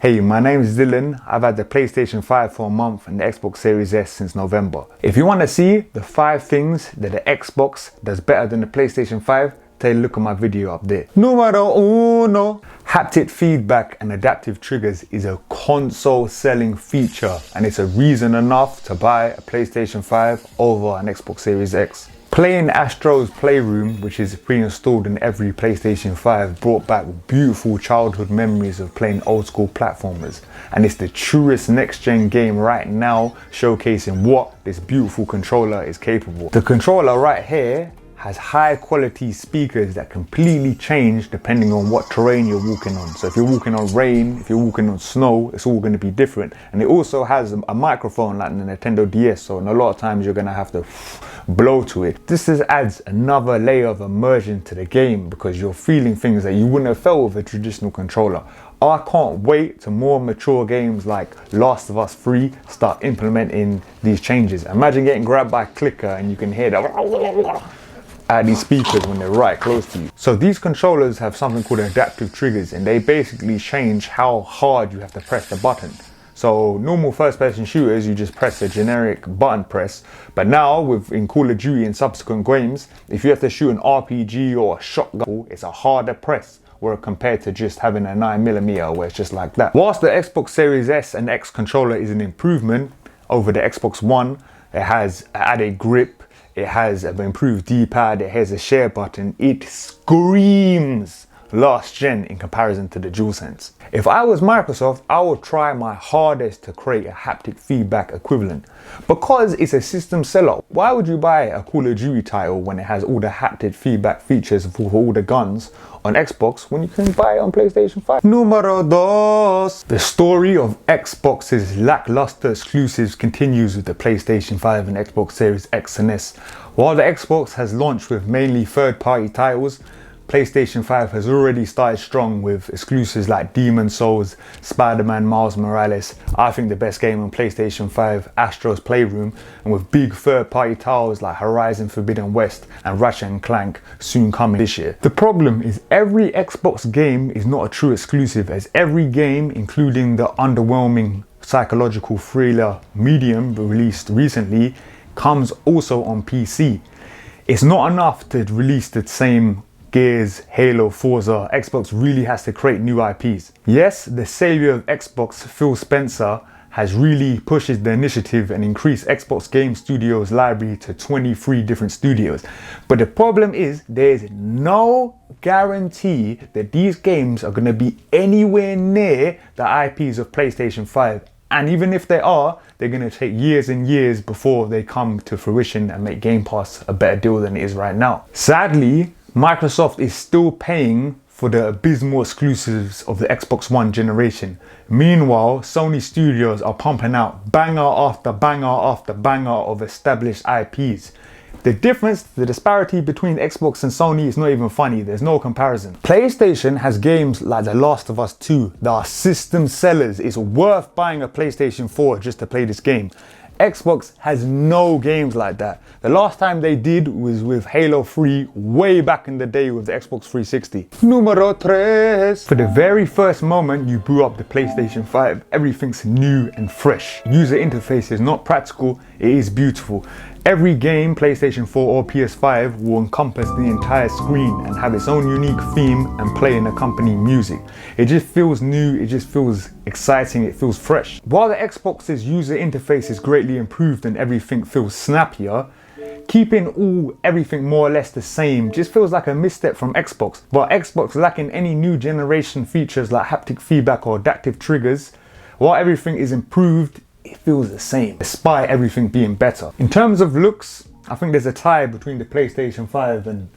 Hey, my name is Dylan. I've had the PlayStation 5 for a month and the Xbox Series S since November. If you want to see the 5 things that the Xbox does better than the PlayStation 5, take a look at my video up there. Numero uno. Haptic feedback and adaptive triggers is a console selling feature, and it's a reason enough to buy a PlayStation 5 over an Xbox Series X. Playing Astro's Playroom, which is pre-installed in every PlayStation 5, brought back beautiful childhood memories of playing old school platformers. And it's the truest next-gen game right now, showcasing what this beautiful controller is capable. The controller right here has high quality speakers that completely change depending on what terrain you're walking on. So if you're walking on rain, if you're walking on snow, it's all going to be different. And it also has a microphone like the Nintendo DS, so a lot of times you're going to have to blow to it. This just adds another layer of immersion to the game because you're feeling things that you wouldn't have felt with a traditional controller. I can't wait till more mature games like Last of Us 3 start implementing these changes. Imagine getting grabbed by a clicker and you can hear that at these speakers when they're right close to you. So these controllers have something called adaptive triggers, and they basically change how hard you have to press the button. So normal first person shooters, you just press a generic button press. But now in Call of Duty and subsequent games, if you have to shoot an RPG or a shotgun, it's a harder press, where compared to just having a 9mm where it's just like that. Whilst the Xbox Series S and X controller is an improvement over the Xbox One, it has added grip, it has an improved D-pad, it has a share button, it screams last gen in comparison to the DualSense. If I was Microsoft, I would try my hardest to create a haptic feedback equivalent. Because it's a system seller, why would you buy a Call of Duty title when it has all the haptic feedback features for all the guns on Xbox when you can buy it on PlayStation 5? Numero dos. The story of Xbox's lackluster exclusives continues with the PlayStation 5 and Xbox Series X and S. While the Xbox has launched with mainly third-party titles, PlayStation 5 has already started strong with exclusives like Demon's Souls, Spider-Man Miles Morales, I think the best game on PlayStation 5, Astro's Playroom, and with big third-party titles like Horizon Forbidden West and Ratchet & Clank soon coming this year. The problem is every Xbox game is not a true exclusive, as every game, including the underwhelming psychological thriller Medium released recently, comes also on PC. It's not enough to release the same Gears, Halo, Forza. Xbox really has to create new IPs. Yes, the savior of Xbox, Phil Spencer, has really pushed the initiative and increased Xbox Game Studios library to 23 different studios. But the problem is there's no guarantee that these games are going to be anywhere near the IPs of PlayStation 5. And even if they are, they're going to take years and years before they come to fruition and make Game Pass a better deal than it is right now. Sadly, Microsoft is still paying for the abysmal exclusives of the Xbox One generation. Meanwhile, Sony Studios are pumping out banger after banger after banger of established IPs. The difference, the disparity between Xbox and Sony is not even funny, there's no comparison. PlayStation has games like The Last of Us 2 that are system sellers. It's worth buying a PlayStation 4 just to play this game. Xbox has no games like that. The last time they did was with Halo 3 way back in the day with the Xbox 360. Numero tres. For the very first moment you boot up the PlayStation 5, everything's new and fresh. User interface is not practical, it is beautiful. Every game, PlayStation 4 or PS5, will encompass the entire screen and have its own unique theme and play and accompanying music. It just feels new, it just feels exciting, it feels fresh. While the Xbox's user interface is greatly improved and everything feels snappier, keeping everything more or less the same just feels like a misstep from Xbox. But Xbox lacking any new generation features like haptic feedback or adaptive triggers, while everything is improved, it feels the same, despite everything being better. In terms of looks, I think there's a tie between the PlayStation 5 and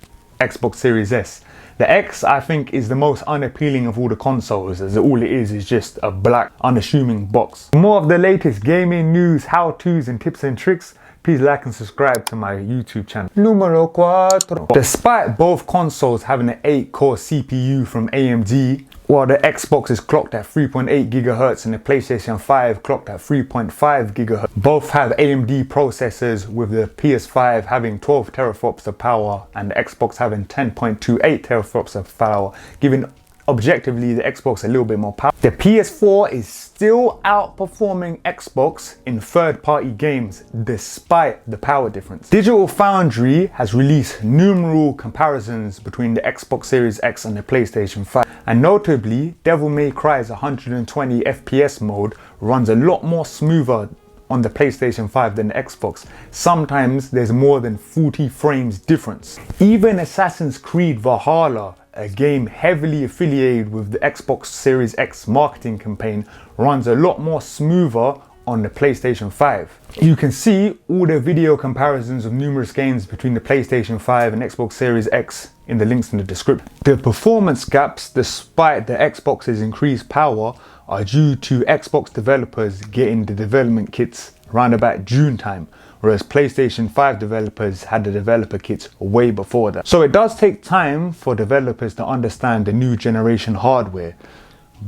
Xbox Series S. The X, I think, is the most unappealing of all the consoles, as all it is just a black, unassuming box. For more of the latest gaming news, how-tos and tips and tricks, please like and subscribe to my YouTube channel. Numero cuatro. Despite both consoles having an 8-core CPU from AMD, while the Xbox is clocked at 3.8 GHz and the PlayStation 5 clocked at 3.5 GHz. Both have AMD processors, with the PS5 having 12 teraflops of power and the Xbox having 10.28 teraflops of power, giving objectively the Xbox a little bit more powerful. The PS4 is still outperforming Xbox in third-party games despite the power difference. Digital Foundry has released numerous comparisons between the Xbox Series X and the PlayStation 5, and notably Devil May Cry's 120 FPS mode runs a lot more smoother on the PlayStation 5 than the Xbox. Sometimes there's more than 40 frames difference. Even Assassin's Creed Valhalla, a game heavily affiliated with the Xbox Series X marketing campaign, runs a lot more smoother on the PlayStation 5. You can see all the video comparisons of numerous games between the PlayStation 5 and Xbox Series X in the links in the description. The performance gaps, despite the Xbox's increased power, are due to Xbox developers getting the development kits around about June time, whereas PlayStation 5 developers had the developer kits way before that. So it does take time for developers to understand the new generation hardware,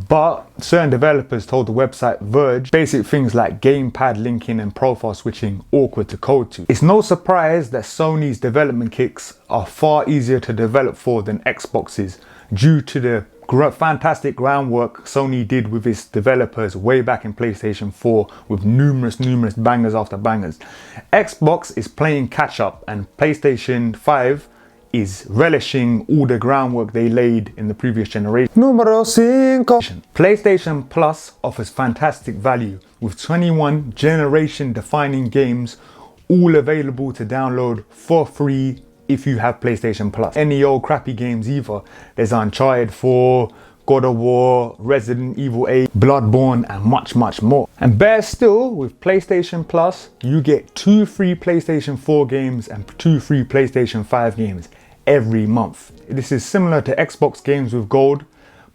but certain developers told the website Verge basic things like gamepad linking and profile switching awkward to code to. It's no surprise that Sony's development kits are far easier to develop for than Xbox's, due to the fantastic groundwork Sony did with its developers way back in PlayStation 4 with numerous bangers after bangers. Xbox is playing catch up and PlayStation 5 is relishing all the groundwork they laid in the previous generation. Numero 5. PlayStation Plus offers fantastic value with 21 generation defining games, all available to download for free if you have PlayStation Plus. Any old crappy games either. There's Uncharted 4, God of War, Resident Evil 8, Bloodborne, and much more. And better still, with PlayStation Plus, you get 2 free PlayStation 4 games and 2 free PlayStation 5 games every month. This is similar to Xbox games with Gold,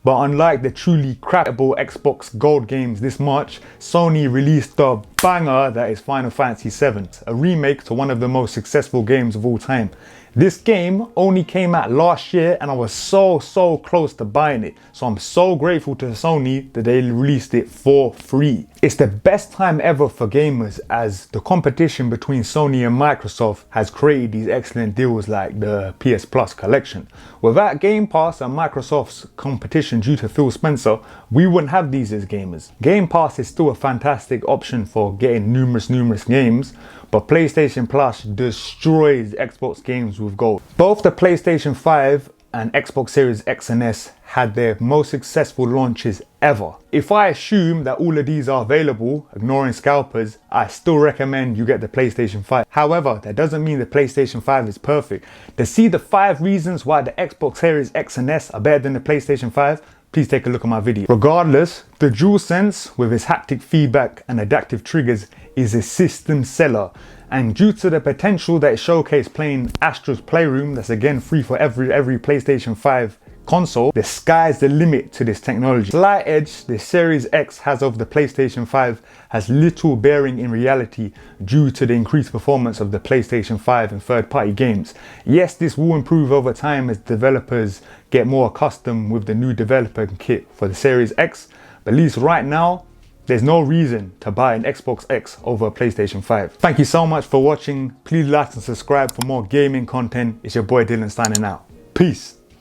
but unlike the truly crackable Xbox Gold games this March, Sony released the banger that is Final Fantasy VII, a remake to one of the most successful games of all time. This game only came out last year and I was so close to buying it. So I'm so grateful to Sony that they released it for free. It's the best time ever for gamers, as the competition between Sony and Microsoft has created these excellent deals like the PS Plus collection. Without Game Pass and Microsoft's competition due to Phil Spencer, we wouldn't have these as gamers. Game Pass is still a fantastic option for getting numerous games, but PlayStation Plus destroys Xbox games with gold. Both the PlayStation 5 and Xbox Series X and S had their most successful launches ever. If I assume that all of these are available, ignoring scalpers, I still recommend you get the PlayStation 5. However, that doesn't mean the PlayStation 5 is perfect. To see the 5 reasons why the Xbox Series X and S are better than the PlayStation 5, please take a look at my video. Regardless, the DualSense with its haptic feedback and adaptive triggers is a system seller. And due to the potential that it showcased playing Astro's Playroom, that's again free for every PlayStation 5 console, the sky's the limit to this technology. Slight edge the Series X has of the PlayStation 5 has little bearing in reality due to the increased performance of the PlayStation 5 in third-party games. Yes, this will improve over time as developers get more accustomed with the new developer kit for the Series X, but at least right now, there's no reason to buy an Xbox X over a PlayStation 5. Thank you so much for watching. Please like and subscribe for more gaming content. It's your boy Dylan signing out. Peace.